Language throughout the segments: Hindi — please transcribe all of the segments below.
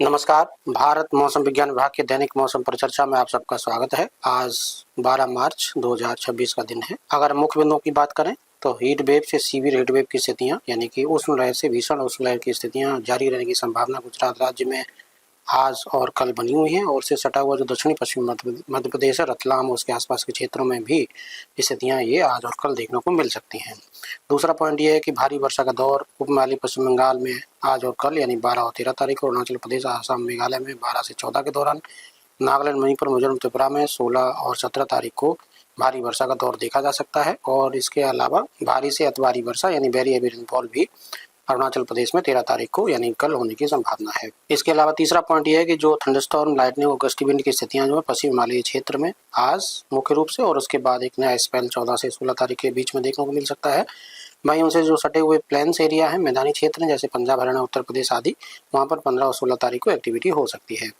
नमस्कार। भारत मौसम विज्ञान विभाग के दैनिक मौसम परिचर्चा में आप सबका स्वागत है। आज 12 मार्च 2026 का दिन है। अगर मुख्य बिंदुओं की बात करें तो हीट वेव से सीवियर हीट वेव की स्थितियां यानी कि उष्ण लहर से भीषण उष्ण लहर की स्थितियां जारी रहने की संभावना गुजरात राज्य में आज और कल बनी हुई है। और उससे सटा हुआ जो दक्षिणी पश्चिम मध्य प्रदेश है, रतलाम और उसके आसपास के क्षेत्रों में भी स्थितियां ये आज और कल देखने को मिल सकती हैं। दूसरा पॉइंट ये है कि भारी वर्षा का दौर उपमहाद्वीपीय पश्चिम बंगाल में आज और कल यानी 12 और 13 तारीख को, अरुणाचल प्रदेश, आसाम, मेघालय में 12 से 14 के दौरान, नागालैंड, मणिपुर, मिजोरम, त्रिपुरा में 16 और 17 तारीख को भारी वर्षा का दौर देखा जा सकता है। और इसके अलावा भारी से अति भारी वर्षा यानी वेरी हेवी रेनफॉल भी अरुणाचल प्रदेश में 13 तारीख को यानी कल होने की संभावना है। इसके अलावा तीसरा पॉइंट यह है कि जो थंडरस्टॉर्म, लाइटनिंग और गस्टी विंड की स्थितियां जो है पश्चिम हिमालयी क्षेत्र में आज मुख्य रूप से और उसके बाद एक नया स्पेल 14 से 16 तारीख के बीच में देखने को मिल सकता है। वहीं उनसे जो सटे हुए प्लेन्स एरिया है, मैदानी क्षेत्र हैं जैसे पंजाब, हरियाणा, उत्तर प्रदेश आदि, वहां पर 15 और 16 तारीख को एक्टिविटी हो सकती है।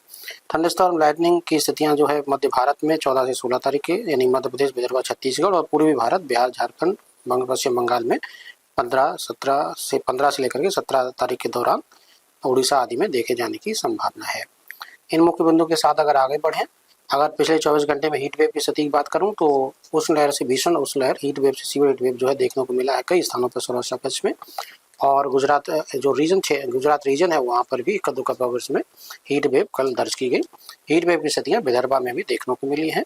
थंडरस्टॉर्म लाइटनिंग की स्थितियां जो है मध्य भारत में 14 से 16 तारीख के यानी मध्य प्रदेश, विदर्भ, छत्तीसगढ़ और पूर्वी भारत, बिहार, झारखंड, पश्चिम बंगाल में 15 से लेकर के 17 तारीख के दौरान उड़ीसा आदि में देखे जाने की संभावना है। इन मुख्य बिंदुओं के साथ अगर आगे बढ़ें, अगर पिछले 24 घंटे में हीट वेव की स्थिति की बात करूं तो उष्ण लहर से भीषण उष्ण लहर, हीट वेव से सीवियर हीट वेव जो है देखने को मिला है कई स्थानों पर सौराष्ट्र कच्छ में। और गुजरात गुजरात रीजन है वहां पर भी कद्दू का पावर्स में हीट वेव कल दर्ज की गई। हीट वेव की स्थितियां विदर्भा में भी देखने को मिली हैं।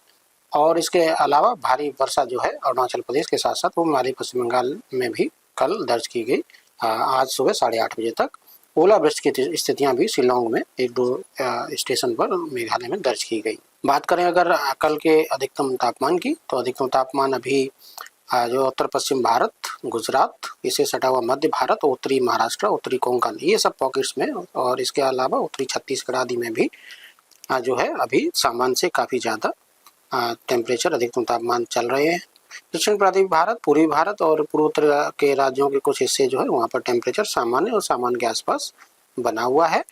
और इसके अलावा भारी वर्षा जो है अरुणाचल प्रदेश के साथ साथ वो हिमालय पश्चिम बंगाल में भी कल दर्ज की गई। आज सुबह 8:30 बजे तक ओलावृष्टि की स्थितियां भी शिलोंग में 1-2 स्टेशन पर मेघालय में दर्ज की गई। बात करें अगर कल के अधिकतम तापमान की तो अधिकतम तापमान अभी जो उत्तर पश्चिम भारत, गुजरात, इसे सटा हुआ मध्य भारत, उत्तरी महाराष्ट्र, उत्तरी कोंकण, ये सब पॉकेट्स में और इसके अलावा उत्तरी छत्तीसगढ़ आदि में भी जो है अभी सामान्य से काफ़ी ज़्यादा टेम्परेचर, अधिकतम तापमान चल रहे हैं। दक्षिण प्रांतीय भारत, पूर्वी भारत और पूर्वोत्तर के राज्यों के कुछ हिस्से जो है वहाँ पर टेम्परेचर सामान्य और सामान्य के आसपास बना हुआ है।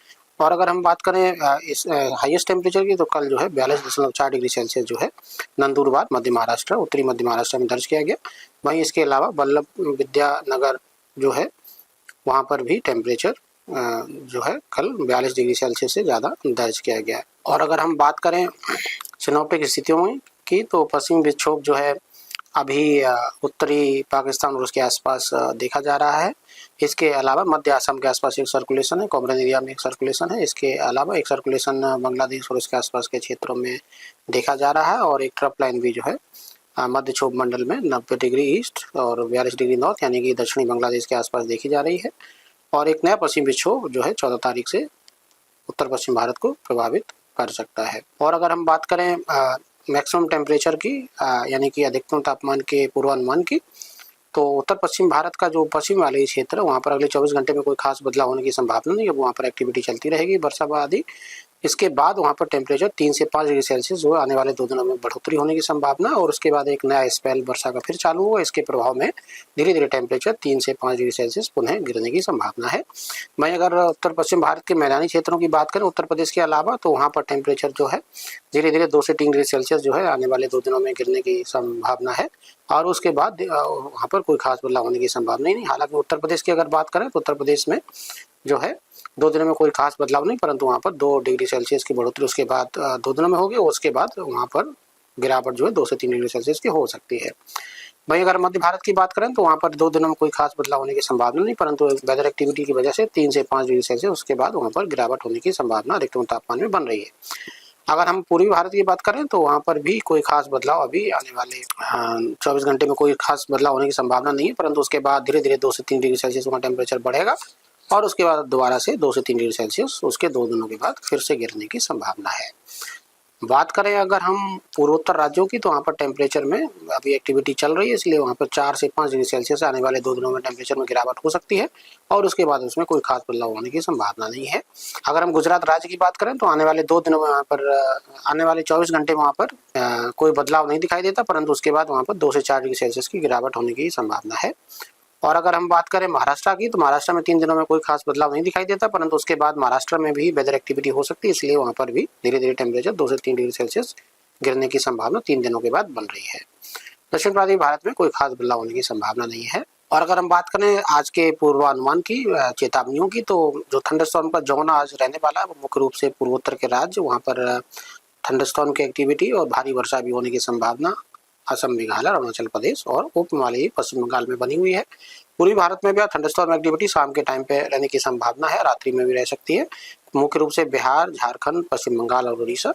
और अगर हम बात करें इस हाईएस्ट टेम्परेचर की तो कल जो है 42.4 डिग्री सेल्सियस जो है नंदुरबार, मध्य महाराष्ट्र, उत्तरी मध्य महाराष्ट्र में दर्ज किया गया। वहीं इसके अलावा वल्लभ विद्यानगर जो है वहाँ पर भी टेम्परेचर जो है कल 42 डिग्री सेल्सियस से ज़्यादा दर्ज किया गया। और अगर हम बात करें सिनोप्टिक स्थितियों की तो पश्चिमी विक्षोभ जो है अभी उत्तरी पाकिस्तान और उसके आसपास देखा जा रहा है। इसके अलावा मध्य असम के आसपास एक सर्कुलेशन है, कोमरन एरिया में एक सर्कुलेशन है। इसके अलावा एक सर्कुलेशन बांग्लादेश और उसके आसपास के क्षेत्रों में देखा जा रहा है। और एक ट्रफ लाइन भी जो है मध्य क्षोभ मंडल में 90 डिग्री ईस्ट और 42 डिग्री नॉर्थ यानी कि दक्षिणी बांग्लादेश के आसपास देखी जा रही है। और एक नया पश्चिमी विक्षोभ जो है 14 तारीख से उत्तर पश्चिम भारत को प्रभावित कर सकता है। और अगर हम बात करें मैक्सिमम टेम्परेचर की यानी कि अधिकतम तापमान के पूर्वानुमान की तो उत्तर पश्चिम भारत का जो पश्चिम वाले क्षेत्र है वहाँ पर अगले 24 घंटे में कोई खास बदलाव होने की संभावना नहीं है। वहाँ पर एक्टिविटी चलती रहेगी वर्षा आदि। इसके बाद वहाँ पर टेम्परेचर 3 से 5 डिग्री सेल्सियस जो आने वाले 2 दिनों में बढ़ोतरी होने की संभावना। और उसके बाद एक नया स्पेल वर्षा का फिर चालू होगा। इसके प्रभाव में धीरे धीरे टेम्परेचर 3 से 5 डिग्री सेल्सियस पुनः गिरने की संभावना है। वहीं अगर उत्तर पश्चिम भारत के मैदानी क्षेत्रों की बात करें उत्तर प्रदेश के अलावा तो वहाँ पर टेम्परेचर जो है धीरे धीरे 2 से 3 डिग्री सेल्सियस जो है आने वाले 2 दिनों में गिरने की संभावना है। और उसके बाद वहाँ पर कोई खास बदलाव होने की संभावना ही नहीं। हालांकि उत्तर प्रदेश की अगर बात करें तो उत्तर प्रदेश में जो है 2 दिनों में कोई खास बदलाव नहीं, परंतु वहाँ पर 2 डिग्री सेल्सियस की बढ़ोतरी उसके बाद 2 दिनों में होगी। और उसके बाद वहाँ पर गिरावट जो है 2 से 3 डिग्री सेल्सियस की हो सकती है। वहीं अगर मध्य भारत की बात करें तो वहाँ पर 2 दिनों में कोई खास बदलाव होने की संभावना नहीं, परंतु वेदर एक्टिविटी की वजह से 3 से 5 डिग्री सेल्सियस उसके बाद वहाँ पर गिरावट होने की संभावना अधिकतम तापमान में बन रही है। अगर हम पूर्वी भारत की बात करें तो वहाँ पर भी कोई खास बदलाव अभी आने वाले 24 घंटे में कोई खास बदलाव होने की संभावना नहीं है, परंतु उसके बाद धीरे धीरे 2 से 3 डिग्री सेल्सियस वहाँ टेम्परेचर बढ़ेगा। और उसके बाद दोबारा से 2 से 3 डिग्री सेल्सियस उसके 2 दिनों के बाद फिर से गिरने की संभावना है। बात करें अगर हम पूर्वोत्तर राज्यों की तो वहाँ पर टेम्परेचर में अभी एक्टिविटी चल रही है, इसलिए वहाँ पर 4 से 5 डिग्री सेल्सियस आने वाले 2 दिनों में टेम्परेचर में गिरावट हो सकती है। और उसके बाद उसमें कोई खास बदलाव होने की संभावना नहीं है। अगर हम गुजरात राज्य की बात करें तो आने वाले 2 दिनों में वहाँ पर आने वाले 24 घंटे में वहाँ पर कोई बदलाव नहीं दिखाई देता, परंतु उसके बाद वहाँ पर 2 से 4 डिग्री सेल्सियस की गिरावट होने की संभावना है। और अगर हम बात करें महाराष्ट्र की तो महाराष्ट्र में 3 दिनों में कोई खास बदलाव नहीं दिखाई देता, परंतु उसके बाद महाराष्ट्र में भी वेदर एक्टिविटी हो सकती है, इसलिए वहाँ पर भी धीरे धीरे टेम्परेचर 2 से 3 डिग्री सेल्सियस गिरने की संभावना 3 दिनों के बाद बन रही है। दक्षिण प्रांतीय भारत में कोई खास बदलाव होने की संभावना नहीं है। और अगर हम बात करें आज के पूर्वानुमान की, चेतावनियों की, तो जो थंडरस्टॉर्म का जोन आज रहने वाला है वो मुख्य रूप से पूर्वोत्तर के राज्य, वहाँ पर थंडरस्टॉर्म की एक्टिविटी और भारी वर्षा भी होने की संभावना असम, मेघालय, अरुणाचल प्रदेश और उप हिमालयी पश्चिम बंगाल में बनी हुई है। पूर्वी भारत में भी थंडरस्टॉर्म एक्टिविटी शाम के टाइम पे रहने की संभावना है, रात्रि में भी रह सकती है, मुख्य रूप से बिहार, झारखंड, पश्चिम बंगाल और उड़ीसा।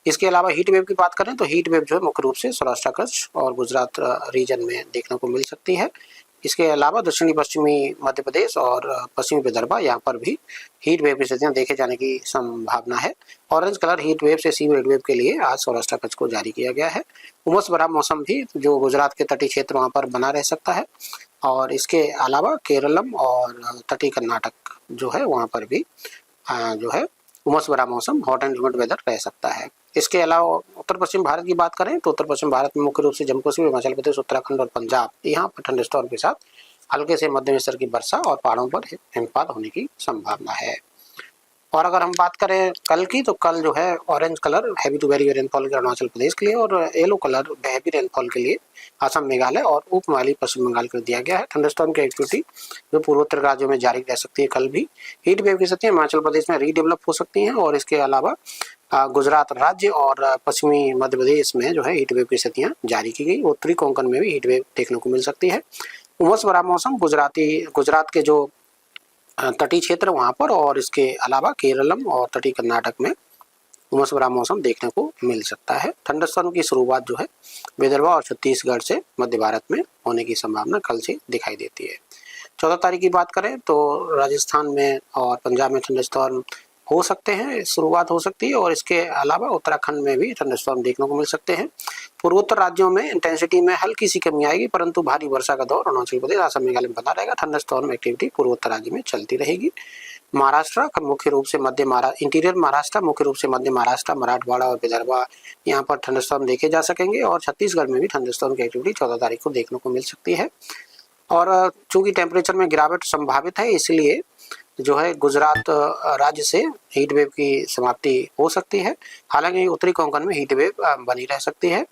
इसके अलावा हीट वेव की बात करें तो हीट वेव जो है मुख्य रूप से सौराष्ट्र, कच्छ और गुजरात रीजन में देखने को मिल सकती है। इसके अलावा दक्षिणी पश्चिमी मध्य प्रदेश और पश्चिमी विदर्भ, यहाँ पर भी हीट वेव की स्थितियां देखे जाने की संभावना है। ऑरेंज कलर हीट वेव से सीवियर हीट वेव के लिए आज सौराष्ट्र, कच्छ को जारी किया गया है। उमस भरा मौसम भी जो गुजरात के तटीय क्षेत्र वहाँ पर बना रह सकता है, और इसके अलावा केरलम और तटीय कर्नाटक जो है वहाँ पर भी जो है उमस भरा मौसम, हॉट एंड ह्यूमिड वेदर रह सकता है। इसके अलावा उत्तर पश्चिम भारत की बात करें तो उत्तर पश्चिम भारत में मुख्य रूप से जम्मू कश्मीर, हिमाचल प्रदेश, उत्तराखंड और पंजाब, यहाँ पर थंडरस्टॉर्म के साथ हल्के से मध्यम स्तर की वर्षा और पहाड़ों पर हिमपात होने की संभावना है। और अगर हम बात करें कल की, तो कल जो है orange colour heavy to very rainfall के अरुणाचल प्रदेश के लिए और येलो कलर हैवी रेनफॉल के लिए असम, मेघालय और उप हिमालयी पश्चिम बंगाल कर दिया गया है। थंडरस्टॉर्म की एक्टिविटी जो पूर्वोत्तर राज्यों में जारी रह सकती है कल भी। हीट वेव की स्थितियां हिमाचल प्रदेश में रीडेवलप हो सकती हैं, और इसके अलावा गुजरात राज्य और पश्चिमी मध्य प्रदेश में जो है हीट वेव की स्थितियां जारी की गई। उत्तरी कोंकण में भी हीट वेव देखने को मिल सकती है। उमस भरा मौसम गुजरात के जो तटीय क्षेत्र वहाँ पर और इसके अलावा केरलम और तटीय कर्नाटक में उमस भरा मौसम देखने को मिल सकता है। थंडरस्टॉर्म की शुरुआत जो है विदर्भ और छत्तीसगढ़ से मध्य भारत में होने की संभावना कल से दिखाई देती है। 14 तारीख की बात करें तो राजस्थान में और पंजाब में थंडरस्टॉर्म हो सकते हैं, शुरुआत हो सकती है, और इसके अलावा उत्तराखंड में भी थंडरस्टॉर्म देखने को मिल सकते हैं। पूर्वोत्तर राज्यों में इंटेंसिटी में हल्की सी कमी आएगी, परंतु भारी वर्षा का दौर अरुणाचल प्रदेश, असम, मेघालय में बना रहेगा। थंडरस्टॉर्म एक्टिविटी पूर्वोत्तर राज्य में चलती रहेगी। महाराष्ट्र मुख्य रूप से इंटीरियर महाराष्ट्र, मुख्य रूप से मध्य महाराष्ट्र, मराठवाड़ा और विदर्भ, यहाँ पर थंडरस्टॉर्म देखे जा सकेंगे, और छत्तीसगढ़ में भी थंडरस्टॉर्म की एक्टिविटी 14 तारीख को देखने को मिल सकती है। और चूंकि टेम्परेचर में गिरावट संभावित है, इसलिए जो है गुजरात राज्य से हीट वेव की समाप्ति हो सकती है। हालांकि उत्तरी कोंकण में हीट वेव बनी रह सकती है,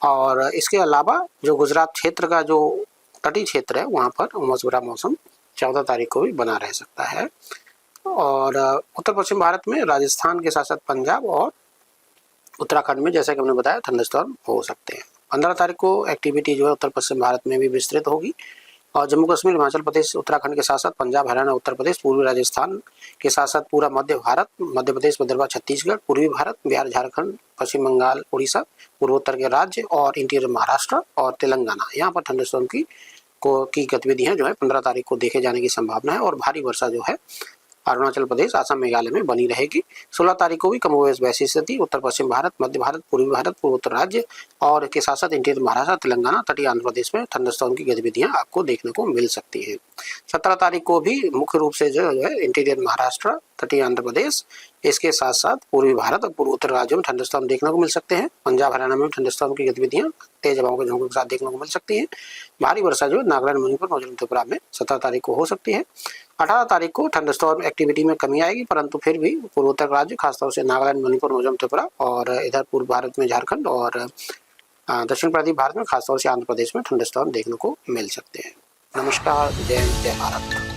और इसके अलावा जो गुजरात क्षेत्र का जो तटीय क्षेत्र है वहाँ पर उमस भरा मौसम 14 तारीख को भी बना रह सकता है। और उत्तर पश्चिम भारत में राजस्थान के साथ साथ पंजाब और उत्तराखंड में, जैसा कि हमने बताया, थंडरस्टॉर्म हो सकते हैं। 15 तारीख को एक्टिविटी जो है उत्तर पश्चिम भारत में भी विस्तृत होगी, और जम्मू कश्मीर, हिमाचल प्रदेश, उत्तराखंड के साथ साथ पंजाब, हरियाणा, उत्तर प्रदेश, पूर्वी राजस्थान के साथ साथ पूरा मध्य भारत, मध्य प्रदेश, विदर्भ, छत्तीसगढ़, पूर्वी भारत, बिहार, झारखंड, पश्चिम बंगाल, उड़ीसा, पूर्वोत्तर के राज्य और इंटीरियर महाराष्ट्र और तेलंगाना, यहाँ पर थंडरस्टॉर्म की गतिविधियां जो है 15 तारीख को देखे जाने की संभावना है, और भारी वर्षा जो है अरुणाचल प्रदेश, असम, मेघालय में बनी रहेगी। 16 तारीख को भी कमोवेश वैसी स्थिति उत्तर पश्चिम भारत, मध्य भारत, पूर्वी भारत, पूर्वोत्तर राज्य और के साथ साथ इंटीरियर महाराष्ट्र, तेलंगाना, तटीय आंध्र प्रदेश में थंडरस्टॉर्म की गतिविधियां आपको देखने को मिल सकती है। 17 तारीख को भी मुख्य रूप से जो है इंटीरियर महाराष्ट्र, तटीय आंध्र प्रदेश, इसके साथ साथ पूर्वी भारत और पूर्वोत्तर राज्यों में थंडरस्टॉर्म देखने को मिल सकते हैं। पंजाब, हरियाणा में थंडरस्टॉर्म की गतिविधियां तेज हवाओं के झोंकों के साथ देखने को मिल सकती है। भारी वर्षा जो है नागालैंड, मणिपुर, मिजोरम, त्रिपुरा में 17 तारीख को हो सकती है। 18 तारीख को थंडरस्टॉर्म एक्टिविटी में कमी आएगी, परंतु फिर भी पूर्वोत्तर राज्य, खासतौर से नागालैंड, मणिपुर, मिजोरम, त्रिपुरा और इधर पूर्व भारत में झारखंड और दक्षिण पूर्वी भारत में खासतौर से आंध्र प्रदेश में थंडरस्टॉर्म देखने को मिल सकते हैं। नमस्कार, जय हिंद, जय भारत।